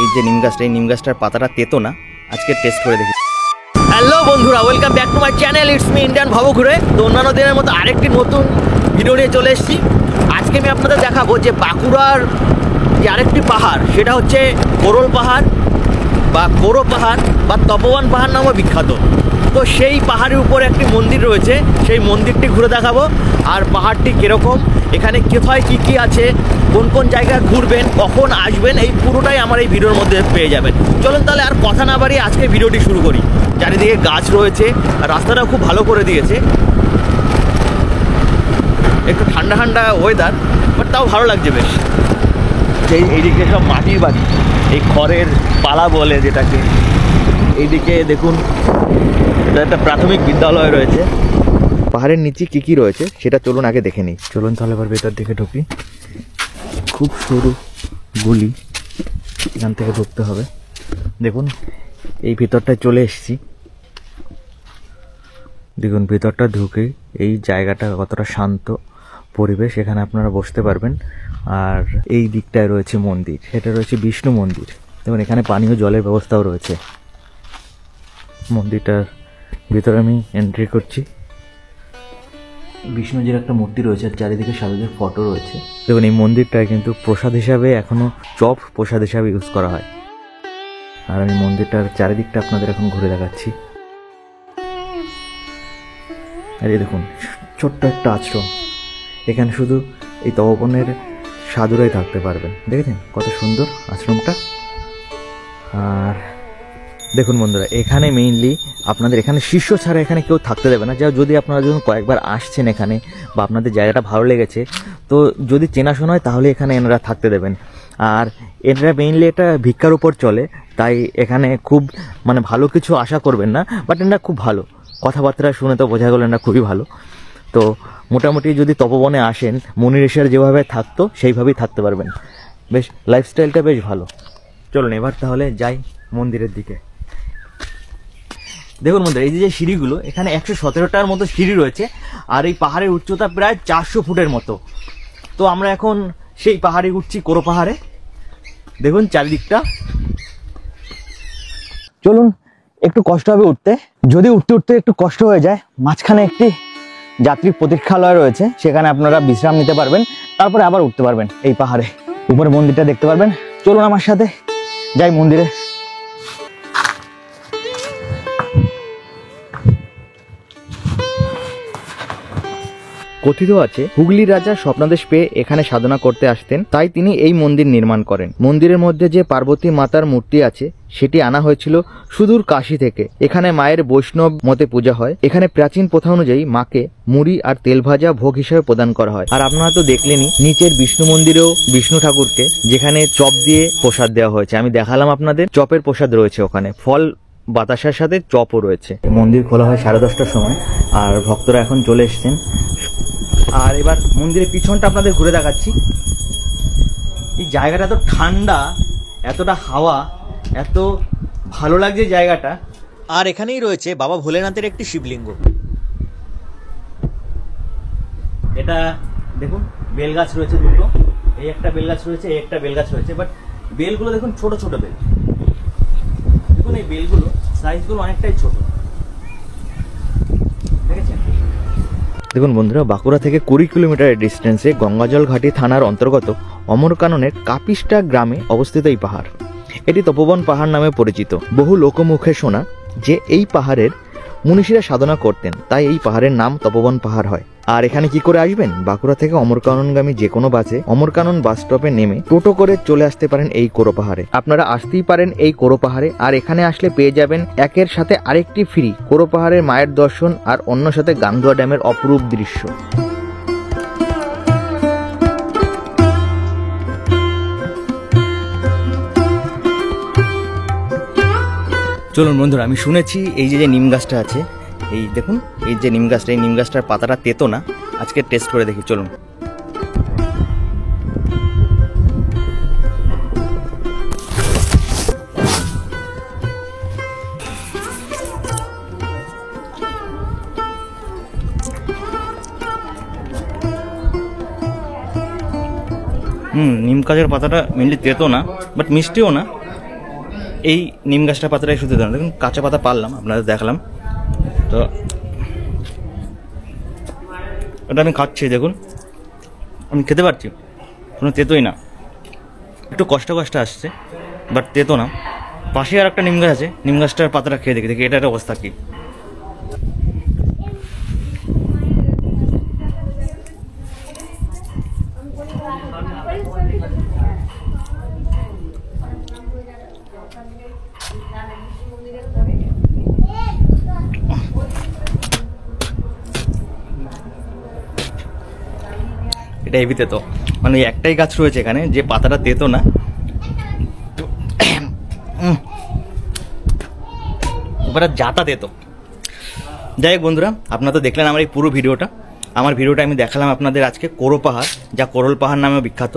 এই যে নিম গাছটা, এই নিম গাছটার পাতাটা তেতো না, আজকে টেস্ট করে দেখি। হ্যালো বন্ধুরা, welcome back to my channel, it's me Indian Bhabaghure. তো অন্যান্য দিনের মতো আরেকটি নতুন ভিডিও নিয়ে চলে এসেছি। আজকে আমি আপনাদের দেখাবো যে বাঁকুড়ার যে আরেকটি পাহাড়, সেটা হচ্ছে কোরল পাহাড় বা কোরো পাহাড় বা তপোবন পাহাড় নামে বিখ্যাত। তো সেই পাহাড়ের উপরে একটি মন্দির রয়েছে, সেই মন্দিরটি ঘুরে দেখাবো। আর পাহাড়টি কীরকম, এখানে কোথায় কী কী আছে, কোন কোন জায়গায় ঘুরবেন, কখন আসবেন, এই পুরোটাই আমার এই ভিডিওর মধ্যে পেয়ে যাবেন। চলুন তাহলে আর কথা না বাড়িয়ে আজকে ভিডিওটি শুরু করি। চারিদিকে গাছ রয়েছে, রাস্তাটাও খুব ভালো করে দিয়েছে। একটু ঠান্ডা ঠান্ডা ওয়েদার, বাট তাও ভালো লাগছে বেশ। এইদিকে সব মাটির বাড়ি, এই খড়ের পালা বলে যেটাকে। এইদিকে দেখুন, এটা একটা প্রাথমিক বিদ্যালয় রয়েছে। পাহাড়ের নিচে কী কী রয়েছে সেটা চলুন আগে দেখে নিই। চলুন তাহলে এবার ভেতর দিকে ঢুকি। খুব সরু গুলি, এখান থেকে ঢুকতে হবে। দেখুন এই ভিতরটায় চলে এসেছি। দেখুন ভিতরটা ঢুকে এই জায়গাটা কতটা শান্ত পরিবেশ, এখানে আপনারা বসতে পারবেন। আর এই দিকটায় রয়েছে মন্দির, সেটা রয়েছে বিষ্ণু মন্দির। দেখুন এখানে পানীয় জলের ব্যবস্থাও রয়েছে। মন্দিরটার ভিতরে আমি এন্ট্রি করছি। বিষ্ণুজির একটা মূর্তি রয়েছে, আর চারিদিকে সাধুদের ফটো রয়েছে। দেখুন এই মন্দিরটায় কিন্তু প্রসাদ হিসাবে এখনো চপ প্রসাদ হিসাবে ইউজ করা হয়। আর আমি মন্দিরটার চারিদিকটা আপনাদের এখন ঘুরে দেখাচ্ছি। আর এই দেখুন ছোট্ট একটা আশ্রম, এখানে শুধু এই তপবনের সাধুরাই থাকতে পারবেন। দেখেছেন কত সুন্দর আশ্রমটা। আর দেখুন বন্ধুরা, এখানে মেইনলি আপনাদের এখানে শিষ্য ছাড়া এখানে কেউ থাকতে দেবে না। যা যদি আপনারা যখন কয়েকবার আসছেন এখানে বা আপনাদের জায়গাটা ভালো লেগেছে, তো যদি চেনাশোনা হয় তাহলে এখানে এনারা থাকতে দেবেন। আর এনারা মেইনলি এটা ভিক্ষার উপর চলে, তাই এখানে খুব ভালো কিছু আশা করবেন না। বাট এনারা খুব ভালো, কথাবার্তা শুনে তো বোঝা গেল এনারা খুবই ভালো। তো মোটামুটি যদি তপবনে আসেন, মুনি ঋষিরা যেভাবে থাকতো সেইভাবেই থাকতে পারবেন। বেশ লাইফস্টাইলটা বেশ ভালো। চলুন এবার তাহলে যাই মন্দিরের দিকে। দেখুন বন্ধুরা, এই যে সিঁড়িগুলো, এখানে 117টার মতো সিঁড়ি রয়েছে। আর এই পাহাড়ের উচ্চতা প্রায় 400 ফুটের মতো। তো আমরা এখন সেই পাহাড়ে উঠছি, কোরো পাহাড়ে। দেখুন চারিদিকটা। চলুন, একটু কষ্ট হবে উঠতে। যদি উঠতে উঠতে একটু কষ্ট হয়ে যায়, মাঝখানে একটি যাত্রী প্রতীক্ষালয় রয়েছে, সেখানে আপনারা বিশ্রাম নিতে পারবেন, তারপরে আবার উঠতে পারবেন এই পাহাড়ে। উপরে মন্দিরটা দেখতে পারবেন। চলুন আমার সাথে যাই মন্দিরে। কথিত আছে হুগলির রাজা স্বপ্নাদেশ পেয়ে এখানে সাধনা করতে আসতেন, তাই তিনি এই মন্দির নির্মাণ করেন। মন্দিরের মধ্যে যে পার্বতী মাতার মূর্তি আছে সেটি আনা হয়েছিল সুদূর কাশী থেকে। এখানে মায়ের বৈষ্ণব মতে পূজা হয়। এখানে প্রাচীন প্রথা অনুযায়ী মাকে মুড়ি আর তেল ভাজা ভোগ হিসেবে প্রদান করা হয়। আর আপনারা তো দেখলেনই নিচের বিষ্ণু মন্দিরেও বিষ্ণু ঠাকুরকে যেখানে চপ দিয়ে প্রসাদ দেওয়া হয়েছে। আমি দেখালাম আপনাদের, চপের প্রসাদ রয়েছে ওখানে, ফল বাতাসার সাথে চপও রয়েছে। মন্দির খোলা হয় 10:30টার সময়, আর ভক্তরা এখন চলে এসেছেন। আর এবার মন্দিরের পিছনটা আপনাদের ঘুরে দেখাচ্ছি। এই জায়গাটা এত ঠান্ডা, এতটা হাওয়া, এত ভালো লাগছে জায়গাটা। আর এখানেই রয়েছে বাবা ভোলেনাথের একটি শিবলিঙ্গ। এটা দেখুন, বেল গাছ রয়েছে দুটো, এই একটা বেল গাছ রয়েছে, এই একটা বেল গাছ রয়েছে। বাট বেলগুলো দেখুন ছোট ছোট বেল। দেখুন এই বেলগুলো সাইজগুলো অনেকটাই ছোট, দেখেছেন? দেখুন বন্ধুরা, বাঁকুড়া থেকে 20 কিলোমিটারের ডিস্টেন্সে গঙ্গাজল ঘাটি থানার অন্তর্গত অমরকাননের কাপিস্টা গ্রামে অবস্থিত এই পাহাড়। এটি তপোবন পাহাড় নামে পরিচিত। বহু লোকমুখে শোনা যে এই পাহাড়ের মনীষীরা সাধনা করতেন, তাই এই পাহাড়ের নাম তপোবন পাহাড় হয়। আর এখানে কি করে আসবেন? বাঁকুড়া থেকে অমরকাননগামী যে কোনো বাসে অমরকানন বাস স্টপে নেমে টোটো করে চলে আসতে পারেন এই কোরো পাহাড়ে। আপনারা আসতেই পারেন এই কোরো পাহাড়ে। আর এখানে আসলে পেয়ে যাবেন একের সাথে আরেকটি ফ্রি কোরো পাহাড়ের মায়ের দর্শন, আর অন্য সাথে গান্দুয়া ড্যামের অপরূপ দৃশ্য। চলুন বন্ধুরা, আমি শুনেছি এই যে নিম গাছটা আছে, এই দেখুন এই যে নিম গাছটা, এই নিম গাছটার পাতাটা তেতো না, আজকে টেস্ট করে দেখি। চলুন। নিম গাছের পাতাটা মেনলি তেতো না, বাট মিষ্টিও না, এই নিম গাছটা পাতাটাই শুধু দেন। দেখুন কাঁচা পাতা পারলাম, আপনাদের দেখালাম। তো এটা আমি খাচ্ছি, দেখুন আমি খেতে পারছি, কোনো তেতোই না, একটু কষ্ট আসছে, বাট তেতো না। পাশে আর একটা নিম গাছ আছে, নিম গাছটার পাতাটা খেয়ে দেখি দেখি এটার অবস্থা কী। এটা হেভি তেতো, মানে একটাই গাছ রয়েছে এখানে যে পাতাটা তেতো না। এবার যাতা তেতো। যাই হোক বন্ধুরা, আপনারা তো দেখলেন আমার এই পুরো ভিডিওটা। আমার ভিডিওটা আমি দেখালাম আপনাদের আজকে কোরো পাহাড়, যা কোরল পাহাড় নামেও বিখ্যাত।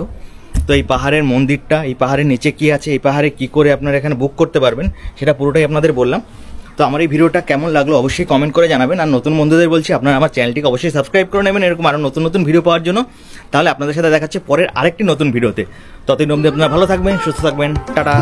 তো এই পাহাড়ের মন্দিরটা, এই পাহাড়ের নিচে কি আছে, এই পাহাড়ে কি করে আপনারা এখানে বুক করতে পারবেন, সেটা পুরোটাই আপনাদের বললাম। তো আমার এই ভিডিওটা কেমন লাগলো অবশ্যই কমেন্ট করে জানাবেন। আর নতুন বন্ধুদের বলছি, আপনারা আমার চ্যানেলটিকে অবশ্যই সাবস্ক্রাইব করে নেবেন এরকম আরও নতুন নতুন ভিডিও পাওয়ার জন্য। তাহলে আপনাদের সাথে দেখাচ্ছে পরের আরেকটি নতুন ভিডিওতে। ততদিন অবধি আপনারা ভালো থাকবেন, সুস্থ থাকবেন, টাটা।